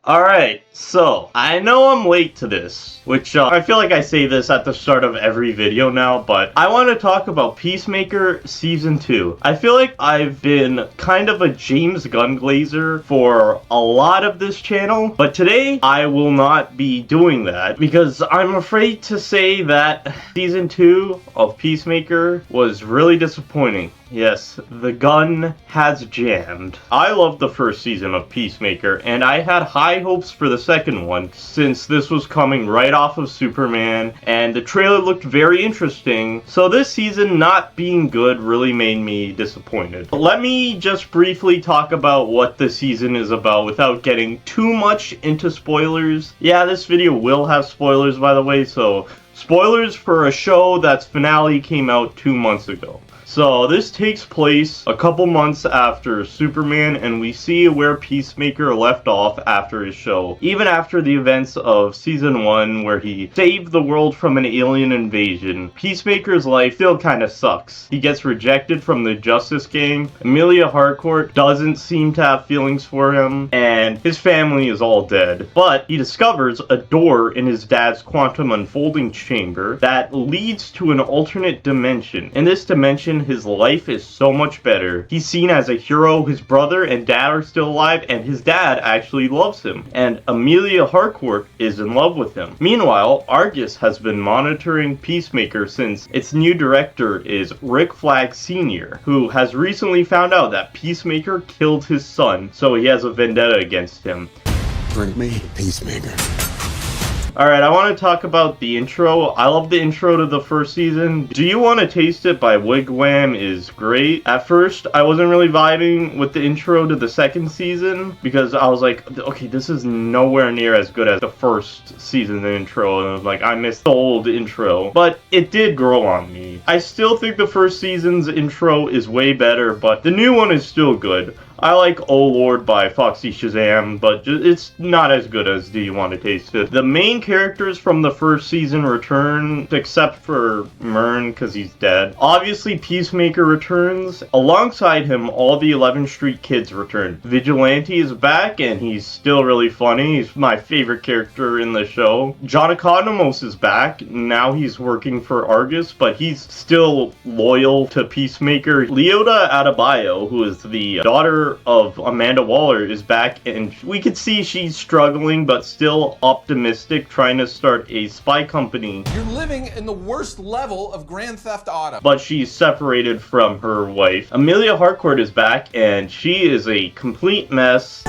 Alright, so I know I'm late to this, which I feel like I say this at the start of every video now, but I want to talk about Peacemaker Season 2. I feel like I've been kind of a James Gunn glazer for a lot of this channel, but today I will not be doing that because I'm afraid to say that Season 2 of Peacemaker was really disappointing. Yes, the gun has jammed. I loved the first season of Peacemaker, and I had high hopes for the second one, since this was coming right off of Superman, and the trailer looked very interesting, so this season not being good really made me disappointed. But let me just briefly talk about what the season is about without getting too much into spoilers. Yeah, this video will have spoilers, by the way, so spoilers for a show that's finale came out 2 months ago. So this takes place a couple months after Superman, and we see where Peacemaker left off after his show. Even after the events of Season 1 where he saved the world from an alien invasion, Peacemaker's life still kinda sucks. He gets rejected from the Justice Gang, Amelia Harcourt doesn't seem to have feelings for him, and his family is all dead. But he discovers a door in his dad's quantum unfolding chamber that leads to an alternate dimension. In this dimension, his life is so much better. He's seen as a hero, his brother and dad are still alive, and his dad actually loves him. And Amelia Harcourt is in love with him. Meanwhile, Argus has been monitoring Peacemaker since its new director is Rick Flag Sr., who has recently found out that Peacemaker killed his son, so he has a vendetta against him. Bring me Peacemaker. Alright, I want to talk about the intro. I love the intro to the first season. Do You Want to Taste It by Wigwam is great. At first, I wasn't really vibing with the intro to the second season because I was like, okay, this is nowhere near as good as the first season intro. And I was like, I missed the old intro. But it did grow on me. I still think the first season's intro is way better, but the new one is still good. I like Oh Lord by Foxy Shazam, but it's not as good as Do You Want to Taste It. The main characters from the first season return, except for Myrn, because he's dead. Obviously, Peacemaker returns. Alongside him, all the 11th Street kids return. Vigilante is back, and he's still really funny. He's my favorite character in the show. John Economos is back. Now he's working for Argus, but he's still loyal to Peacemaker. Leota Adebayo, who is the daughter of Amanda Waller, is back, and we could see she's struggling but still optimistic, trying to start a spy company. You're living in the worst level of Grand Theft Auto. But she's separated from her wife. Amelia Harcourt is back, and she is a complete mess.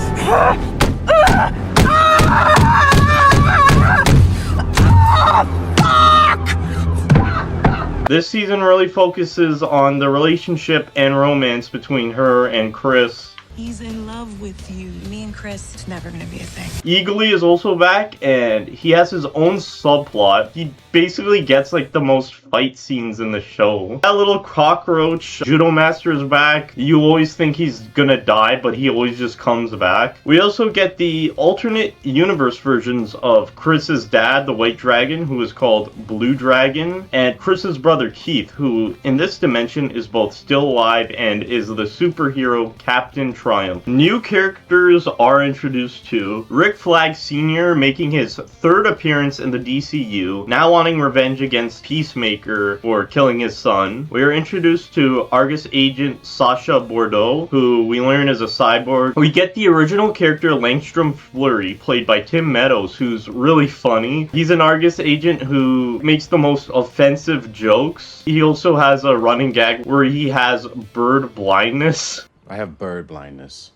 This season really focuses on the relationship and romance between her and Chris. He's in love with you. Me and Chris, it's never gonna be a thing. Eagly is also back, and he has his own subplot. He basically gets like the most fight scenes in the show. That little cockroach judo master is back. You always think he's gonna die, but he always just comes back. We also get the alternate universe versions of Chris's dad, the White Dragon, who is called Blue Dragon, and Chris's brother Keith, who in this dimension is both still alive and is the superhero Captain Triumph. New characters are introduced too. Rick Flag Sr. making his third appearance in the DCU, now wanting revenge against Peacemaker for killing his son. We are introduced to Argus agent Sasha Bordeaux, who we learn is a cyborg. We get the original character Langstrom Fleury, played by Tim Meadows, who's really funny. He's an Argus agent who makes the most offensive jokes. He also has a running gag where he has bird blindness. I have bird blindness.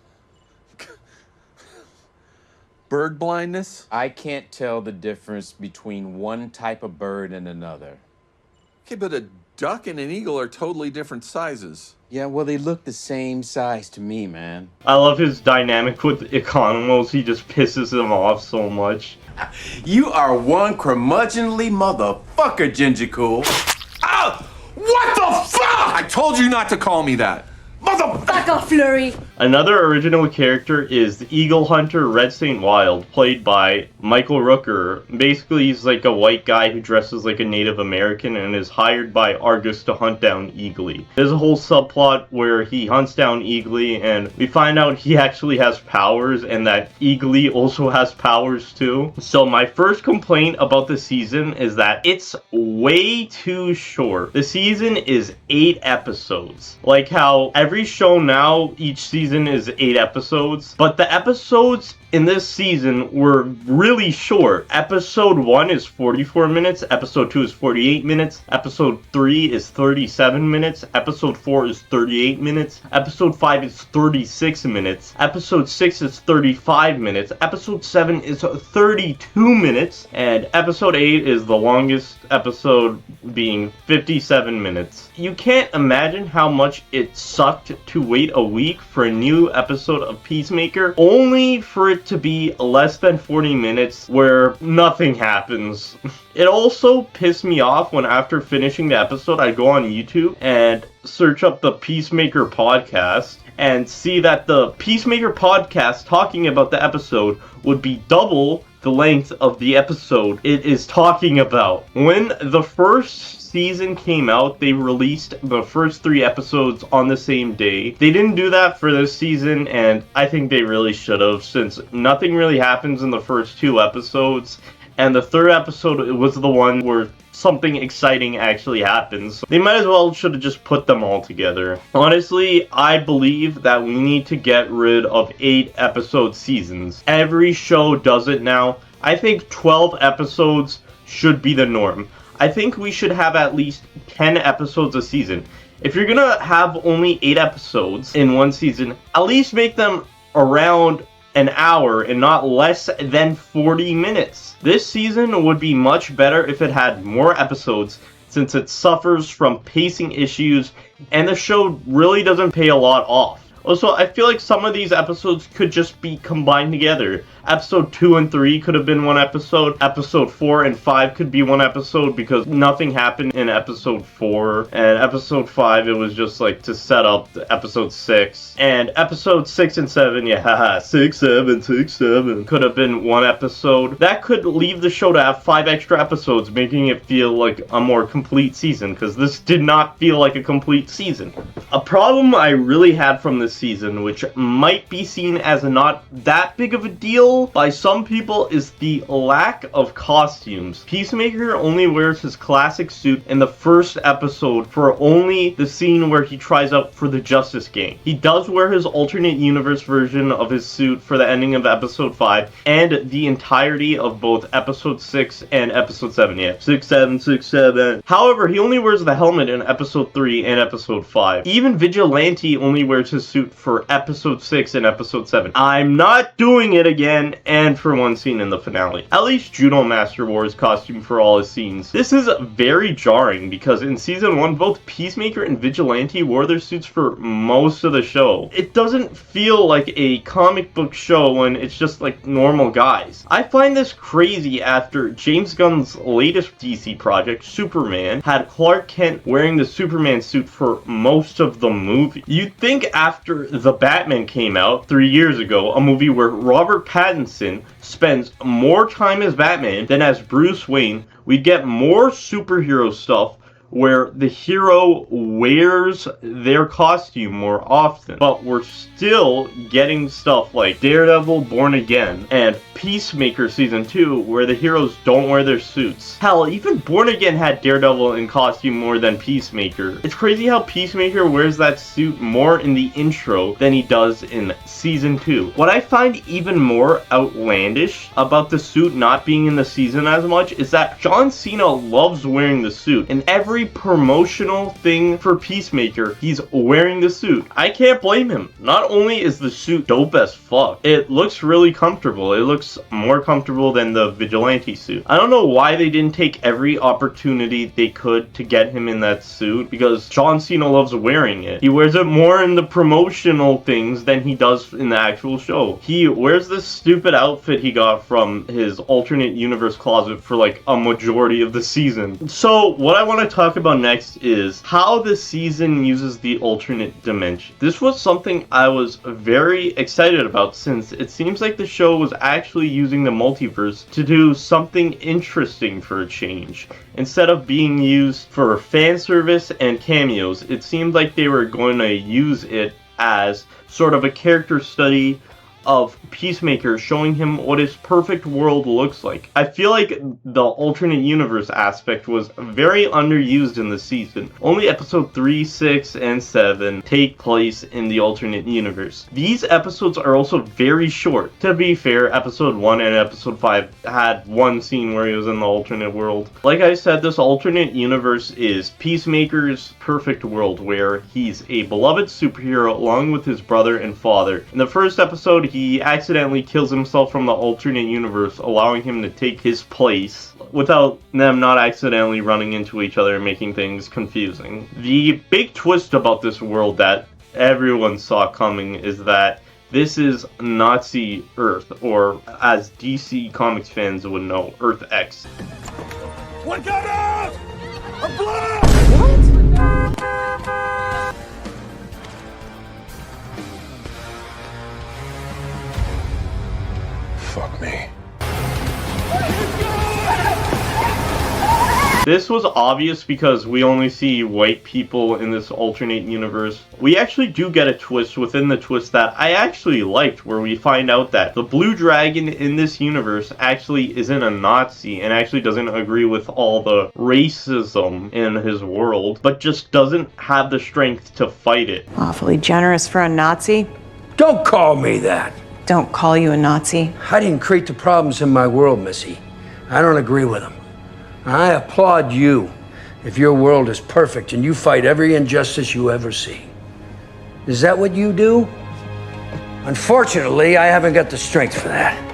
Bird blindness? I can't tell the difference between one type of bird and another. Okay, but a duck and an eagle are totally different sizes. Yeah, well, they look the same size to me, man. I love his dynamic with Economos. He just pisses him off so much. You are one curmudgeonly motherfucker, Ginger Cool. Oh! What the fuck? I told you not to call me that. Motherfucker! Back off, Flurry! Another original character is the Eagle Hunter Red Saint Wild, played by Michael Rooker. Basically, he's like a white guy who dresses like a Native American and is hired by Argus to hunt down Eagly. There's a whole subplot where he hunts down Eagly, and we find out he actually has powers and that Eagly also has powers too. So my first complaint about the season is that it's way too short. The season is 8 episodes. Like how every show now, each season is 8 episodes, but the episodes in this season were really short. Episode 1 is 44 minutes, episode 2 is 48 minutes, episode 3 is 37 minutes, episode 4 is 38 minutes, episode 5 is 36 minutes, episode 6 is 35 minutes, episode 7 is 32 minutes, and episode 8 is the longest episode, being 57 minutes. You can't imagine how much it sucked to wait a week for a new episode of Peacemaker, only for it to be less than 40 minutes where nothing happens. It also pissed me off when after finishing the episode, I'd go on YouTube and search up the Peacemaker podcast and see that the Peacemaker podcast talking about the episode would be double the length of the episode it is talking about. When the first season came out, they released the first 3 episodes on the same day. They didn't do that for this season, and I think they really should have, since nothing really happens in the first 2 episodes, and the 3rd episode was the one where something exciting actually happens. They might as well should have just put them all together. Honestly, I believe that we need to get rid of 8 episode seasons. Every show does it now. I think 12 episodes should be the norm. I think we should have at least 10 episodes a season. If you're gonna have only 8 episodes in one season, at least make them around an hour and not less than 40 minutes. This season would be much better if it had more episodes, since it suffers from pacing issues and the show really doesn't pay a lot off. Also, I feel like some of these episodes could just be combined together. Episode 2 and 3 could have been one episode. Episode 4 and 5 could be one episode because nothing happened in episode 4. And episode 5, it was just like to set up episode 6. And episode 6 and 7, yeah, haha, 6, 7, 6, 7, could have been one episode. That could leave the show to have 5 extra episodes, making it feel like a more complete season, because this did not feel like a complete season. A problem I really had from this season, which might be seen as not that big of a deal by some people, is the lack of costumes. Peacemaker only wears his classic suit in the first episode for only the scene where he tries out for the Justice Gang. He does wear his alternate universe version of his suit for the ending of episode 5 and the entirety of both episode 6 and episode 7. Yeah, 6, 7, 6, 7. However, he only wears the helmet in episode 3 and episode 5. Even Vigilante only wears his suit for episode 6 and episode 7. I'm not doing it again, and for one scene in the finale. At least Judo Master wore his costume for all his scenes. This is very jarring because in season 1, both Peacemaker and Vigilante wore their suits for most of the show. It doesn't feel like a comic book show when it's just like normal guys. I find this crazy after James Gunn's latest DC project, Superman, had Clark Kent wearing the Superman suit for most of the movie. You'd think after The Batman came out 3 years ago, a movie where Robert Pattinson spends more time as Batman than as Bruce Wayne, we'd get more superhero stuff where the hero wears their costume more often. But we're still getting stuff like Daredevil Born Again and Peacemaker Season 2 where the heroes don't wear their suits. Hell, even Born Again had Daredevil in costume more than Peacemaker. It's crazy how Peacemaker wears that suit more in the intro than he does in Season 2. What I find even more outlandish about the suit not being in the season as much is that John Cena loves wearing the suit. In every promotional thing for Peacemaker, he's wearing the suit. I can't blame him. Not only is the suit dope as fuck, it looks really comfortable. It looks more comfortable than the Vigilante suit. I don't know why they didn't take every opportunity they could to get him in that suit, because John Cena loves wearing it. He wears it more in the promotional things than he does in the actual show. He wears this stupid outfit he got from his alternate universe closet for like a majority of the season. So what I want to talk talk about next is how the season uses the alternate dimension. This was something I was very excited about since it seems like the show was actually using the multiverse to do something interesting for a change. Instead of being used for fan service and cameos, it seemed like they were going to use it as sort of a character study of Peacemaker, showing him what his perfect world looks like. I feel like the alternate universe aspect was very underused in the season. Only episode 3, 6, and 7 take place in the alternate universe. These episodes are also very short. To be fair, episode 1 and episode 5 had one scene where he was in the alternate world. Like I said, this alternate universe is Peacemaker's perfect world, where he's a beloved superhero along with his brother and father. In the first episode, he accidentally kills himself from the alternate universe, allowing him to take his place without them not accidentally running into each other and making things confusing. The big twist about this world that everyone saw coming is that this is Nazi Earth, or as DC Comics fans would know, Earth X. Look out! A blast! Fuck me. This was obvious because we only see white people in this alternate universe. We actually do get a twist within the twist that I actually liked, where we find out that the Blue Dragon in this universe actually isn't a Nazi and actually doesn't agree with all the racism in his world, but just doesn't have the strength to fight it. Awfully generous for a Nazi. Don't call me that. Don't call you a Nazi. I didn't create the problems in my world, Missy. I don't agree with them. I applaud you if your world is perfect and you fight every injustice you ever see. Is that what you do? Unfortunately, I haven't got the strength for that.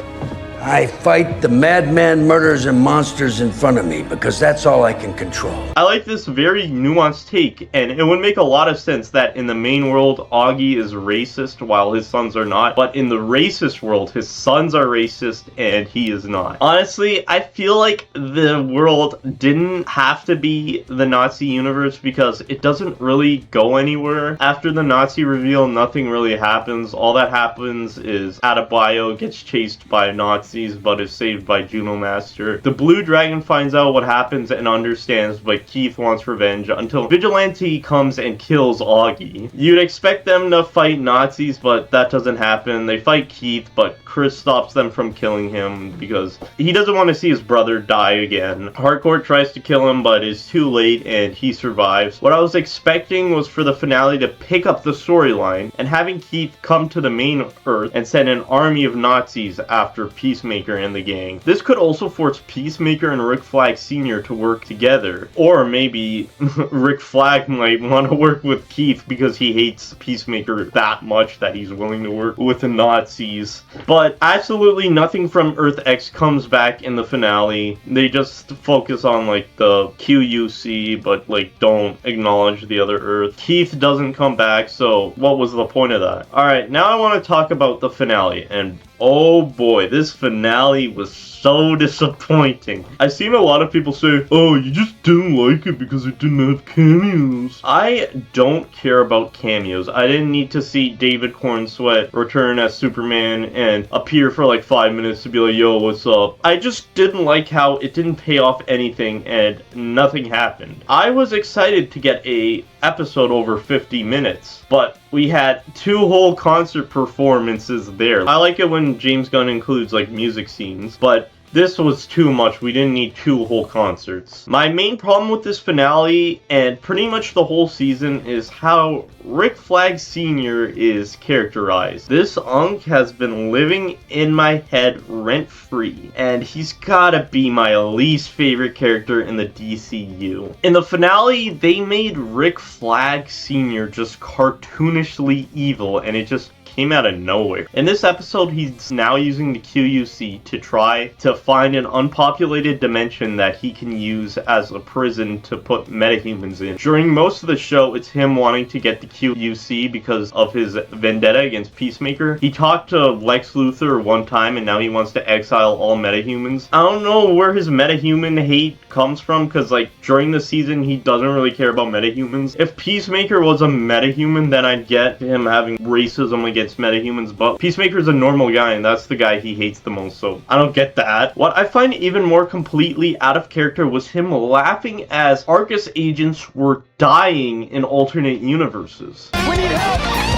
I fight the madman murderers and monsters in front of me because that's all I can control. I like this very nuanced take, and it would make a lot of sense that in the main world, Augie is racist while his sons are not, but in the racist world, his sons are racist and he is not. Honestly, I feel like the world didn't have to be the Nazi universe because it doesn't really go anywhere. After the Nazi reveal, nothing really happens. All that happens is Adebayo gets chased by Nazis but is saved by Juno Master. The Blue Dragon finds out what happens and understands, but Keith wants revenge until Vigilante comes and kills Augie. You'd expect them to fight Nazis, but that doesn't happen. They fight Keith, but Chris stops them from killing him because he doesn't want to see his brother die again. Harcourt tries to kill him, but is too late and he survives. What I was expecting was for the finale to pick up the storyline and having Keith come to the main Earth and send an army of Nazis after Peacemaker and the gang. This could also force Peacemaker and Rick Flag Sr. to work together. Or maybe Rick Flag might want to work with Keith because he hates Peacemaker that much that he's willing to work with the Nazis. But absolutely nothing from Earth X comes back in the finale. They just focus on like the QUC, but like don't acknowledge the other Earth. Keith doesn't come back, so what was the point of that? Alright, now I want to talk about the finale, and oh boy, this finale was so disappointing. I've seen a lot of people say, oh, you just didn't like it because it didn't have cameos. I don't care about cameos. I didn't need to see David Cornsweet return as Superman and appear for like 5 minutes to be like, yo, what's up? I just didn't like how it didn't pay off anything and nothing happened. I was excited to get a episode over 50 minutes, but we had 2 whole concert performances there. I like it when James Gunn includes like music scenes, but this was too much. We didn't need 2 whole concerts. My main problem with this finale, and pretty much the whole season, is how Rick Flag Sr. is characterized. This unk has been living in my head rent-free, and he's gotta be my least favorite character in the DCU. In the finale, they made Rick Flag Sr. just cartoonishly evil, and it just came out of nowhere. In this episode, he's now using the QUC to try to find an unpopulated dimension that he can use as a prison to put metahumans in. During most of the show, it's him wanting to get the QUC because of his vendetta against Peacemaker. He talked to Lex Luthor one time and now he wants to exile all metahumans. I don't know where his metahuman hate comes from, because like during the season he doesn't really care about metahumans. If Peacemaker was a metahuman, then I'd get him having racism against metahumans, but Peacemaker's a normal guy and that's the guy he hates the most, so I don't get that. What I find even more completely out of character was him laughing as Argus agents were dying in alternate universes. We need help!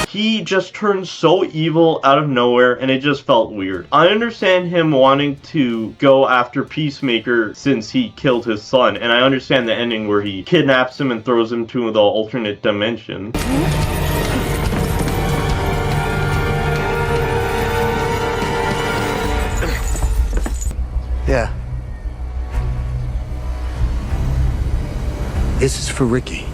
He just turned so evil out of nowhere and it just felt weird. I understand him wanting to go after Peacemaker since he killed his son, and I understand the ending where he kidnaps him and throws him to the alternate dimension. Yeah. This is for Ricky.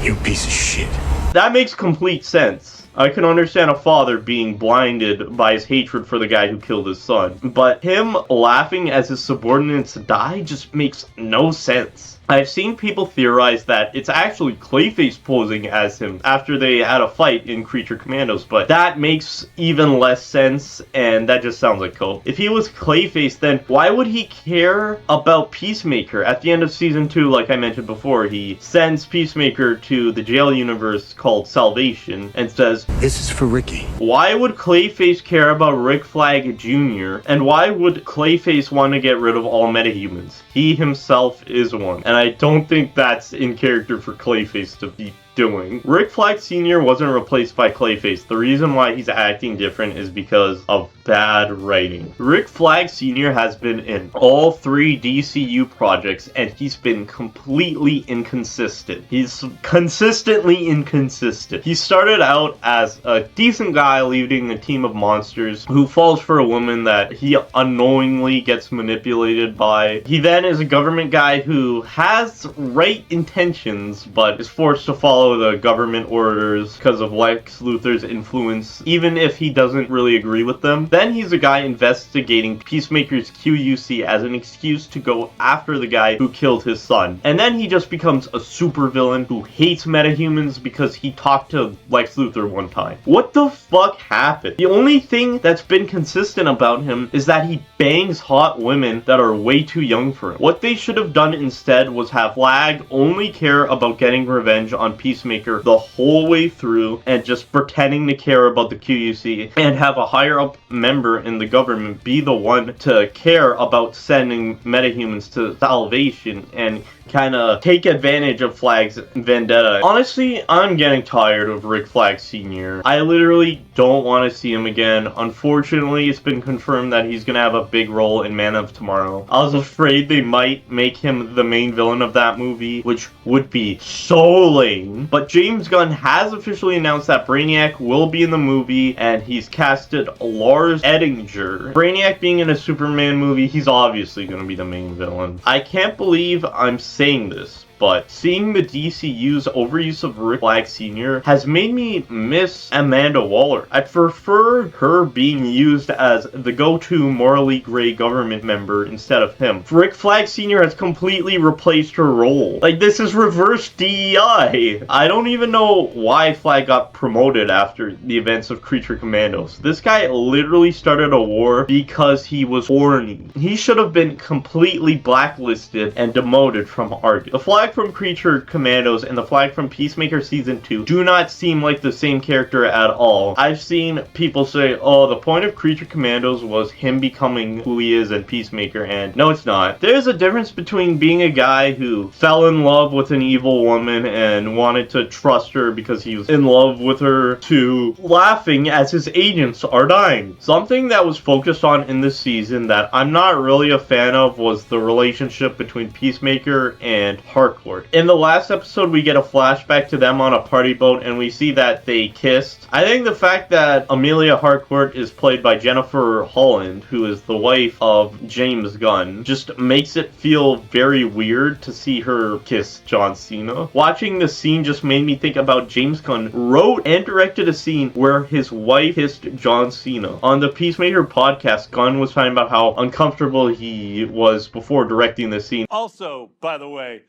You piece of shit. That makes complete sense. I can understand a father being blinded by his hatred for the guy who killed his son, but him laughing as his subordinates die just makes no sense. I've seen people theorize that it's actually Clayface posing as him after they had a fight in Creature Commandos, but that makes even less sense, and that just sounds like coke. If he was Clayface, then why would he care about Peacemaker? At the end of Season 2, like I mentioned before, he sends Peacemaker to the jail universe called Salvation and says, "This is for Ricky." Why would Clayface care about Rick Flag Jr.? And why would Clayface want to get rid of all metahumans? He himself is one, and I don't think that's in character for Clayface to be doing. Rick Flag Sr. wasn't replaced by Clayface. The reason why he's acting different is because of bad writing. Rick Flag Sr. has been in all 3 DCU projects and he's been completely inconsistent. He's consistently inconsistent. He started out as a decent guy leading a team of monsters who falls for a woman that he unknowingly gets manipulated by. He then is a government guy who has right intentions but is forced to follow the government orders because of Lex Luthor's influence, even if he doesn't really agree with them. Then he's a guy investigating Peacemaker's QUC as an excuse to go after the guy who killed his son. And then he just becomes a supervillain who hates metahumans because he talked to Lex Luthor one time. What the fuck happened? The only thing that's been consistent about him is that he bangs hot women that are way too young for him. What they should have done instead was have Flag only care about getting revenge on Peacemaker the whole way through and just pretending to care about the QUC, and have a higher up member in the government be the one to care about sending metahumans to Salvation and kind of take advantage of Flag's vendetta. Honestly, I'm getting tired of Rick Flag Sr. I literally don't want to see him again. Unfortunately, it's been confirmed that he's going to have a big role in Man of Tomorrow. I was afraid they might make him the main villain of that movie, which would be so lame. But James Gunn has officially announced that Brainiac will be in the movie, and he's casted Lars Ettinger. Brainiac being in a Superman movie, he's obviously going to be the main villain. I can't believe I'm saying this, but seeing the DCU's overuse of Rick Flag Sr. has made me miss Amanda Waller. I prefer her being used as the go-to morally gray government member instead of him. Rick Flag Sr. has completely replaced her role. Like, this is reverse DEI. I don't even know why Flag got promoted after the events of Creature Commandos. This guy literally started a war because he was horny. He should have been completely blacklisted and demoted from Argus. The Flag from Creature Commandos and the Flag from Peacemaker Season 2 do not seem like the same character at all. I've seen people say, oh, the point of Creature Commandos was him becoming who he is in Peacemaker, and no, it's not. There's a difference between being a guy who fell in love with an evil woman and wanted to trust her because he was in love with her, to laughing as his agents are dying. Something that was focused on in this season that I'm not really a fan of was the relationship between Peacemaker and Harker. Harcourt. In the last episode, we get a flashback to them on a party boat, and we see that they kissed. I think the fact that Amelia Harcourt is played by Jennifer Holland, who is the wife of James Gunn, just makes it feel very weird to see her kiss John Cena. Watching the scene just made me think about James Gunn wrote and directed a scene where his wife kissed John Cena. On the Peacemaker podcast, Gunn was talking about how uncomfortable he was before directing the scene. Also, by the way,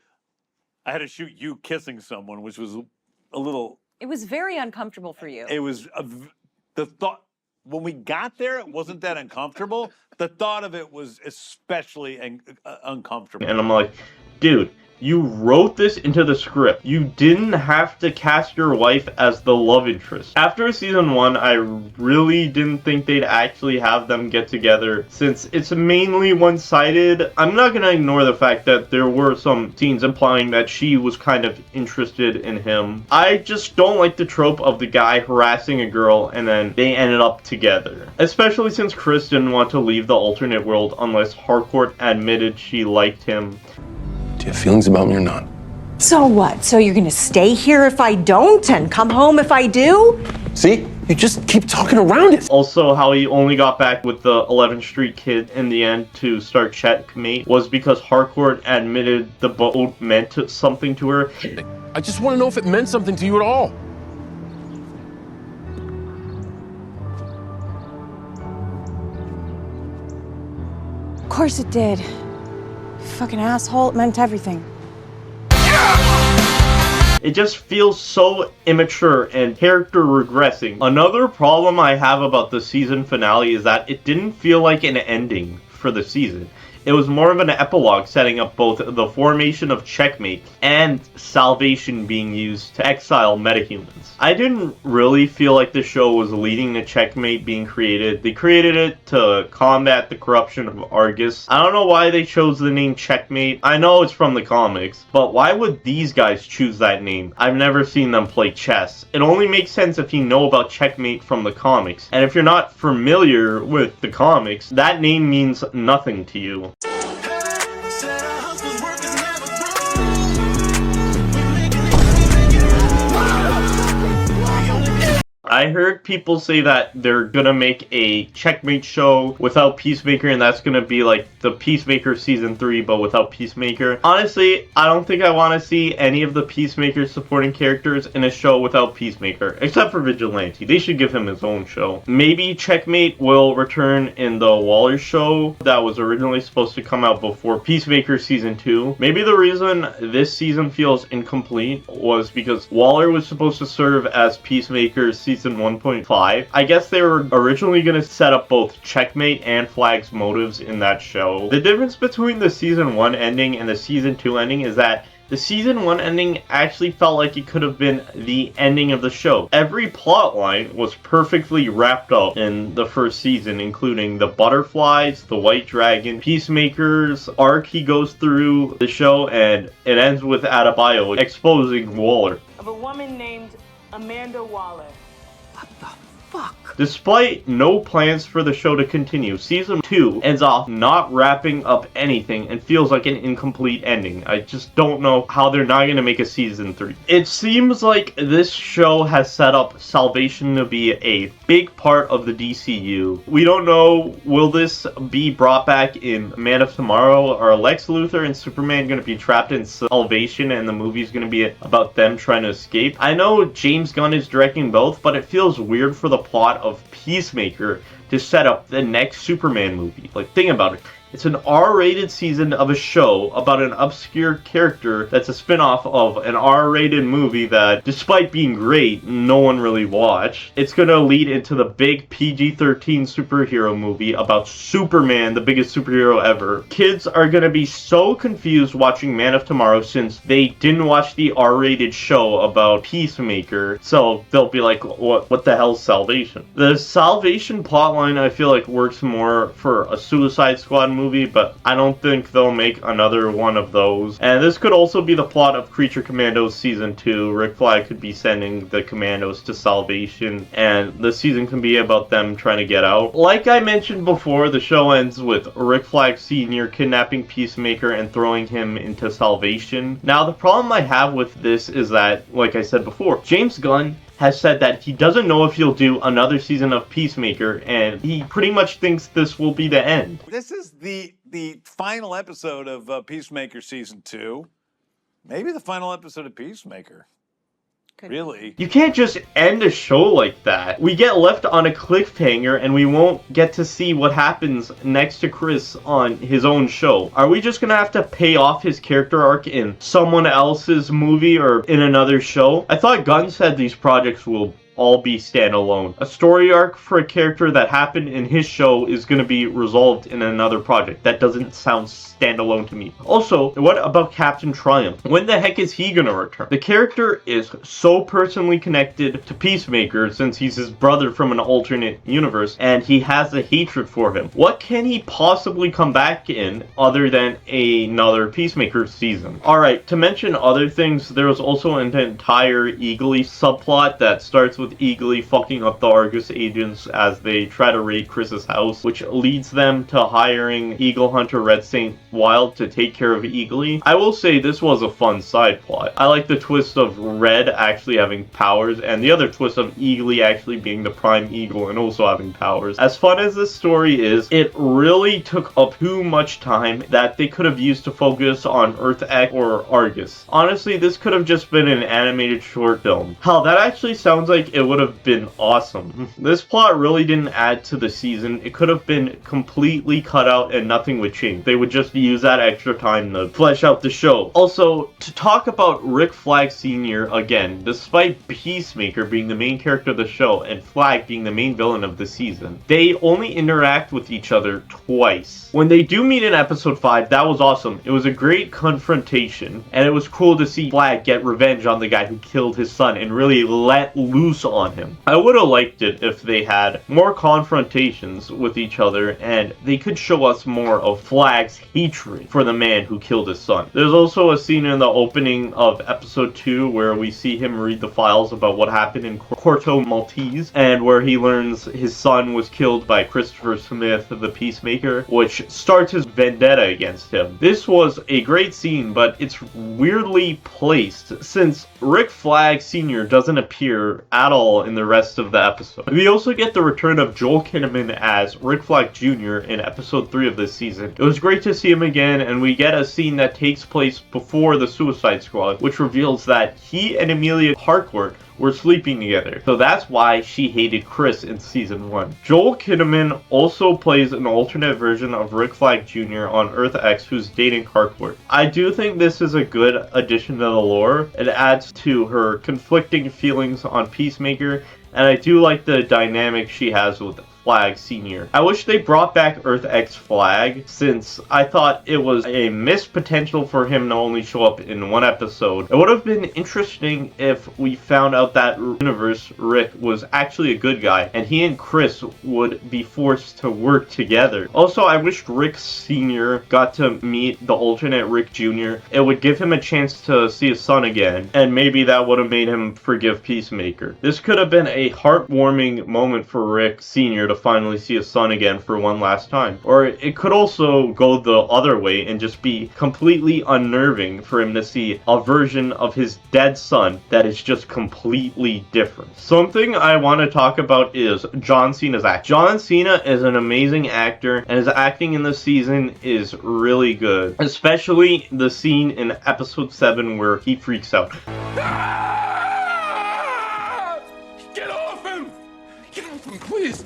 I had to shoot you kissing someone, which was a little... It was very uncomfortable for you. It was... the thought... When we got there, it wasn't that uncomfortable. The thought of it was especially uncomfortable. And I'm like, dude, you wrote this into the script. You didn't have to cast your wife as the love interest. After season 1, I really didn't think they'd actually have them get together since it's mainly one-sided. I'm not gonna ignore the fact that there were some scenes implying that she was kind of interested in him. I just don't like the trope of the guy harassing a girl and then they ended up together. Especially since Chris didn't want to leave the alternate world unless Harcourt admitted she liked him. Do you have feelings about me or not? So what? So you're gonna stay here if I don't and come home if I do? See? You just keep talking around it. Also, how he only got back with the 11th Street Kid in the end to start Checkmate was because Harcourt admitted the boat meant something to her. I just want to know if it meant something to you at all. Of course it did. Fucking asshole, it meant everything. It just feels so immature and character regressing. Another problem I have about the season finale is that it didn't feel like an ending for the season. It was more of an epilogue setting up both the formation of Checkmate and Salvation being used to exile metahumans. I didn't really feel like the show was leading to Checkmate being created. They created it to combat the corruption of Argus. I don't know why they chose the name Checkmate. I know it's from the comics, but why would these guys choose that name? I've never seen them play chess. It only makes sense if you know about Checkmate from the comics. And if you're not familiar with the comics, that name means nothing to you. I heard people say that they're gonna make a Checkmate show without Peacemaker, and that's gonna be like the Peacemaker season 3 but without Peacemaker. Honestly, I don't think I want to see any of the Peacemaker supporting characters in a show without Peacemaker, except for Vigilante. They should give him his own show. Maybe Checkmate will return in the Waller show that was originally supposed to come out before Peacemaker season 2. Maybe the reason this season feels incomplete was because Waller was supposed to serve as Peacemaker's season 1.5. I guess they were originally going to set up both Checkmate and Flag's motives in that show. The difference between the season 1 ending and the season 2 ending is that the season 1 ending actually felt like it could have been the ending of the show. Every plot line was perfectly wrapped up in the first season, including the butterflies, the white dragon, Peacemaker's arc he goes through the show, and it ends with Adebayo exposing Waller. Of a woman named Amanda Waller. Despite no plans for the show to continue, season 2 ends off not wrapping up anything and feels like an incomplete ending. I just don't know how they're not going to make a season 3. It seems like this show has set up Salvation to be a big part of the DCU. We don't know, will this be brought back in Man of Tomorrow? Are Lex Luthor and Superman going to be trapped in Salvation and the movie's going to be about them trying to escape? I know James Gunn is directing both, but it feels weird for the plot of Peacemaker to set up the next Superman movie. Like, think about it. It's an R-rated season of a show about an obscure character that's a spin-off of an R-rated movie that, despite being great, no one really watched. It's gonna lead into the big PG-13 superhero movie about Superman, the biggest superhero ever. Kids are gonna be so confused watching Man of Tomorrow since they didn't watch the R-rated show about Peacemaker, so they'll be like, what the hell's Salvation? The Salvation plotline, I feel like, works more for a Suicide Squad movie movie, but I don't think they'll make another one of those. And this could also be the plot of Creature Commandos Season 2. Rick Flag could be sending the Commandos to salvation, and the season can be about them trying to get out. Like I mentioned before, the show ends with Rick Flag Sr. kidnapping Peacemaker and throwing him into salvation. Now, the problem I have with this is that, like I said before, James Gunn has said that he doesn't know if he'll do another season of Peacemaker, and he pretty much thinks this will be the end. This is the final episode of Peacemaker Season 2. Maybe the final episode of Peacemaker. Really? You can't just end a show like that. We get left on a cliffhanger and we won't get to see what happens next to Chris on his own show. Are we just gonna have to pay off his character arc in someone else's movie or in another show? I thought Gunn said these projects will all be standalone. A story arc for a character that happened in his show is going to be resolved in another project. That doesn't sound standalone to me. Also, what about Captain Triumph? When the heck is he going to return? The character is so personally connected to Peacemaker since he's his brother from an alternate universe and he has a hatred for him. What can he possibly come back in other than another Peacemaker season? Alright, to mention other things, there was also an entire Eagly subplot that starts with Eagly fucking up the Argus agents as they try to raid Chris's house, which leads them to hiring Eagle Hunter Red Saint Wild to take care of Eagly. I will say this was a fun side plot. I like the twist of Red actually having powers and the other twist of Eagly actually being the prime eagle and also having powers. As fun as this story is, it really took up too much time that they could have used to focus on Earth X or Argus. Honestly, this could have just been an animated short film. Hell, that actually sounds like it would have been awesome. This plot really didn't add to the season. It could have been completely cut out and nothing would change. They would just use that extra time to flesh out the show. Also, to talk about Rick Flag Sr. again, despite Peacemaker being the main character of the show and Flag being the main villain of the season, they only interact with each other twice. When they do meet in episode 5, that was awesome. It was a great confrontation, and it was cool to see Flag get revenge on the guy who killed his son and really let loose on him. I would have liked it if they had more confrontations with each other and they could show us more of Flag's hatred for the man who killed his son. There's also a scene in the opening of episode 2 where we see him read the files about what happened in Corto Maltese and where he learns his son was killed by Christopher Smith, the Peacemaker, which starts his vendetta against him. This was a great scene, but it's weirdly placed since Rick Flag Sr. doesn't appear at all in the rest of the episode. We also get the return of Joel Kinnaman as Rick Flag Jr. in episode 3 of this season. It was great to see him again, and we get a scene that takes place before the Suicide Squad, which reveals that he and Amelia Harcourt were sleeping together. So that's why she hated Chris in season 1. Joel Kinnaman also plays an alternate version of Rick Flag Jr. on Earth X who's dating Harcourt. I do think this is a good addition to the lore. It adds to her conflicting feelings on Peacemaker, and I do like the dynamic she has with Flag Sr. I wish they brought back Earth X Flag, since I thought it was a missed potential for him to only show up in one episode. It would have been interesting if we found out that universe Rick was actually a good guy, and he and Chris would be forced to work together. Also, I wished Rick Sr. got to meet the alternate Rick Jr. It would give him a chance to see his son again, and maybe that would have made him forgive Peacemaker. This could have been a heartwarming moment for Rick Sr. to finally see his son again for one last time. Or it could also go the other way and just be completely unnerving for him to see a version of his dead son that is just completely different. Something I want to talk about is John Cena's act. John Cena is an amazing actor, and his acting in this season is really good. Especially the scene in episode 7 where he freaks out. Get off him! Get off him, please!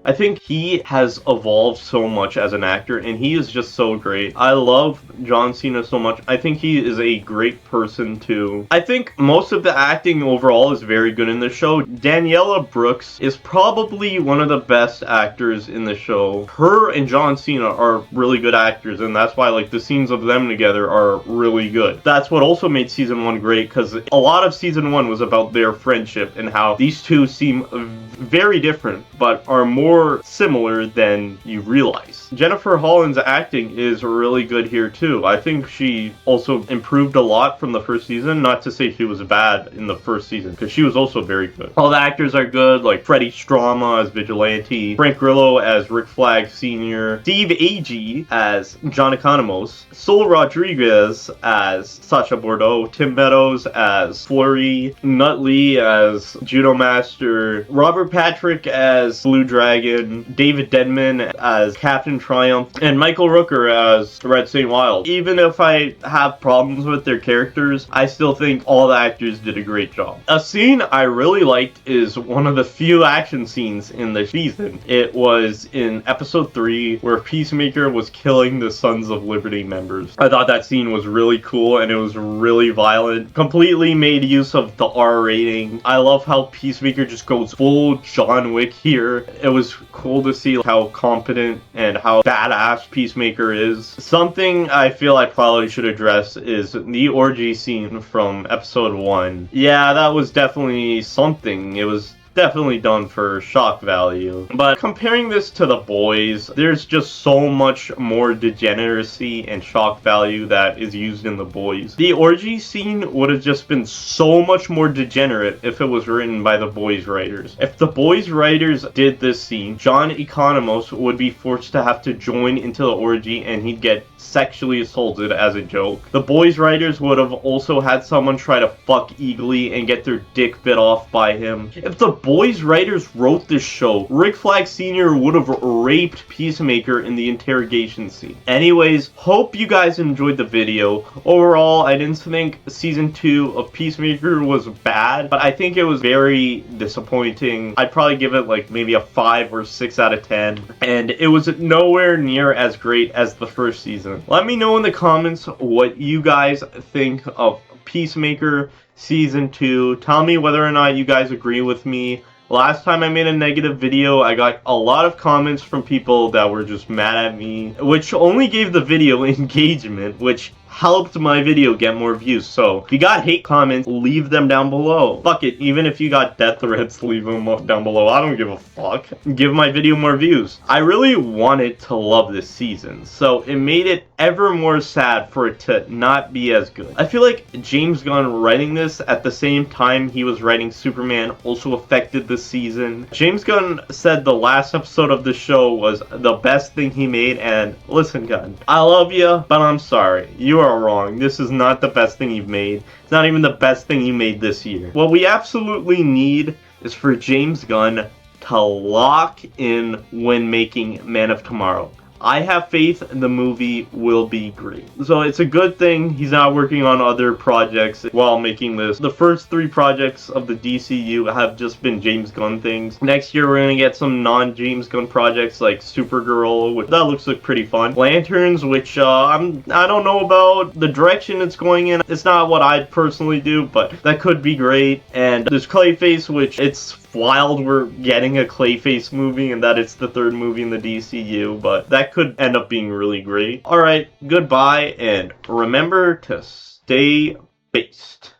I think he has evolved so much as an actor, and he is just so great. I love John Cena so much. I think he is a great person too. I think most of the acting overall is very good in the show. Daniela Brooks is probably one of the best actors in the show. Her and John Cena are really good actors, and that's why like the scenes of them together are really good. That's what also made season 1 great, because a lot of season 1 was about their friendship and how these two seem very different but are more similar than you realize. Jennifer Holland's acting is really good here too. I think she also improved a lot from the first season. Not to say she was bad in the first season, because she was also very good. All the actors are good, like Freddie Stroma as Vigilante, Frank Grillo as Rick Flag Sr., Steve Agee as John Economos, Sol Rodriguez as Sacha Bordeaux, Tim Meadows as Flurry, Nutley as Judo Master, Robert Patrick as Blue Dragon, David Denman as Captain Triumph, and Michael Rooker as Red St. Wild. Even if I have problems with their characters, I still think all the actors did a great job. A scene I really liked is one of the few action scenes in the season. It was in episode 3 where Peacemaker was killing the Sons of Liberty members. I thought that scene was really cool and it was really violent. Completely made use of the R rating. I love how Peacemaker just goes full John Wick here. It was cool to see how competent and how badass Peacemaker is. Something I feel I probably should address is the orgy scene from episode 1. Yeah, that was definitely something. It was definitely done for shock value. But comparing this to The Boys, there's just so much more degeneracy and shock value that is used in The Boys. The orgy scene would have just been so much more degenerate if it was written by The Boys writers. If The Boys writers did this scene, John Economos would be forced to have to join into the orgy and he'd get sexually assaulted as a joke. The Boys writers would have also had someone try to fuck Eagly and get their dick bit off by him. If the Boys writers wrote this show, Rick Flag Sr. would have raped Peacemaker in the interrogation scene. Anyways, hope you guys enjoyed the video. Overall, I didn't think season 2 of Peacemaker was bad, but I think it was very disappointing. I'd probably give it like maybe a 5 or 6 out of 10, and it was nowhere near as great as the first season. Let me know in the comments what you guys think of Peacemaker season 2. Tell me whether or not you guys agree with me. Last time I made a negative video, I got a lot of comments from people that were just mad at me, which only gave the video engagement, which helped my video get more views. So if you got hate comments, leave them down below. Fuck it, even if you got death threats, leave them down below. I don't give a fuck. Give my video more views. I really wanted to love this season, so it made it ever more sad for it to not be as good. I feel like James Gunn writing this at the same time he was writing Superman also affected the season. James Gunn said the last episode of the show was the best thing he made, and listen, Gunn, I love you, but I'm sorry. You are wrong. This is not the best thing you've made. It's not even the best thing you made this year. What we absolutely need is for James Gunn to lock in when making Man of Tomorrow. I have faith the movie will be great. So it's a good thing he's not working on other projects while making this. The first 3 projects of the DCU have just been James Gunn things. Next year we're gonna get some non-James Gunn projects like Supergirl, which that looks like pretty fun. Lanterns, which I don't know about the direction it's going in. It's not what I'd personally do, but that could be great. And there's Clayface, which it's wild we're getting a Clayface movie and that it's the 3rd movie in the DCU, but that could end up being really great. Alright, goodbye, and remember to stay based.